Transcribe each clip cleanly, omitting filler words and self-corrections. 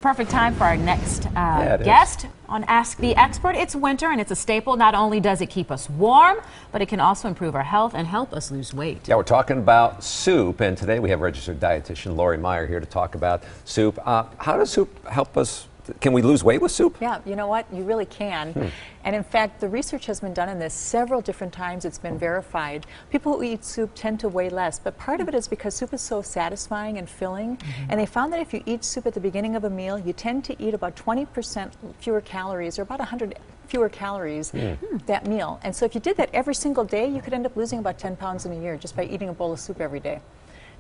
perfect time for our next guest on Ask the Expert. It's winter and it's a staple. Not only does it keep us warm, but it can also improve our health and help us lose weight. Yeah, we're talking about soup, and today we have registered dietitian Lori Meyer here to talk about soup. How does soup help us? Can we lose weight with soup? Yeah, you know what? You really can. And in fact, the research has been done in this several different times. It's been verified. People who eat soup tend to weigh less, but part of it is because soup is so satisfying and filling. And they found that if you eat soup at the beginning of a meal, you tend to eat about 20% fewer calories, or about 100 fewer calories that meal. And so if you did that every single day, you could end up losing about 10 pounds in a year just by eating a bowl of soup every day.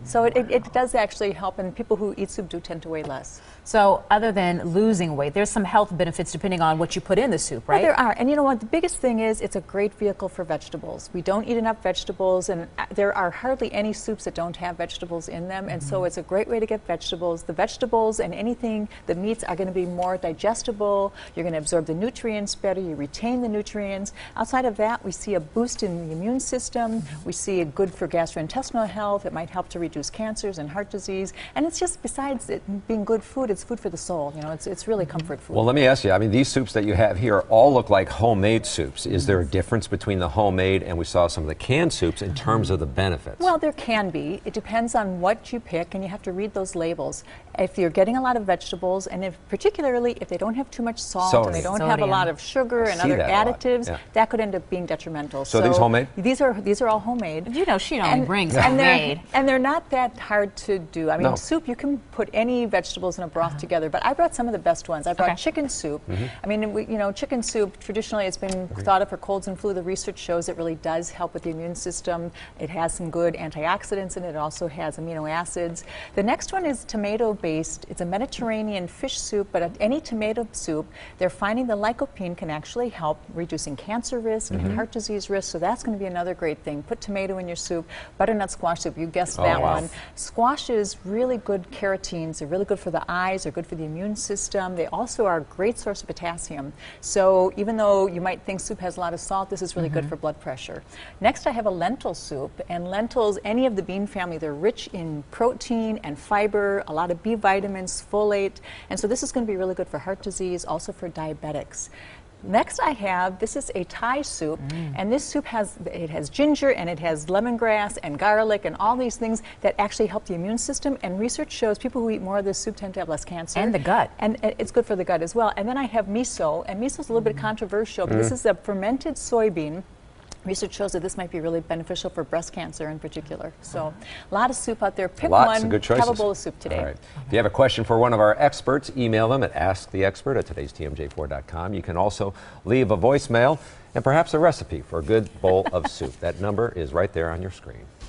So it does actually help, and people who eat soup do tend to weigh less. So other than losing weight, there's some health benefits depending on what you put in the soup, right? Well, there are. And you know what? The biggest thing is it's a great vehicle for vegetables. We don't eat enough vegetables, and there are hardly any soups that don't have vegetables in them. And so it's a great way to get vegetables. The vegetables and anything, the meats are going to be more digestible. You're going to absorb the nutrients better. You retain the nutrients. Outside of that, we see a boost in the immune system. We see it good for gastrointestinal health. It might help to reduce cancers and heart disease. And it's just, besides it being good food, it's food for the soul. You know, it's really comfort food. Well, let me ask you, I mean, these soups that you have here all look like homemade soups. Is there a difference between the homemade and we saw some of the canned soups in terms of the benefits? Well, there can be. It depends on what you pick, and you have to read those labels. If you're getting a lot of vegetables, and particularly if they don't have too much salt and they don't have a lot of sugar and other additives, that could end up being detrimental. So these homemade? These are all homemade. You know, she only brings homemade. And they're not that hard to do. I mean, soup, you can put any vegetables in a broth together, but I brought some of the best ones. I brought chicken soup. I mean, you know, chicken soup, traditionally it's been thought of for colds and flu. The research shows it really does help with the immune system. It has some good antioxidants in it. It also has amino acids. The next one is tomato-based. It's a Mediterranean fish soup, but any tomato soup, they're finding the lycopene can actually help reducing cancer risk and heart disease risk, so that's going to be another great thing. Put tomato in your soup. Butternut squash soup, you guessed that one. Squash is really good carotenes. They're really good for the eyes. They're good for the immune system. They also are a great source of potassium. So even though you might think soup has a lot of salt, this is really good for blood pressure. Next, I have a lentil soup. And lentils, any of the bean family, they're rich in protein and fiber, a lot of B vitamins, folate. And so this is going to be really good for heart disease, also for diabetics. Next I have, this is a Thai soup, and this soup has ginger, and it has lemongrass and garlic and all these things that actually help the immune system, and research shows people who eat more of this soup tend to have less cancer. And the gut. And it's good for the gut as well. And then I have miso, and miso is a little bit controversial, but this is a fermented soybean. Research shows that this might be really beneficial for breast cancer in particular. So a lot of soup out there. Pick Lots one, of good choices. have a bowl of soup today. All right. If you have a question for one of our experts, email them at asktheexpert@today'stmj4.com. You can also leave a voicemail and perhaps a recipe for a good bowl of soup. That number is right there on your screen.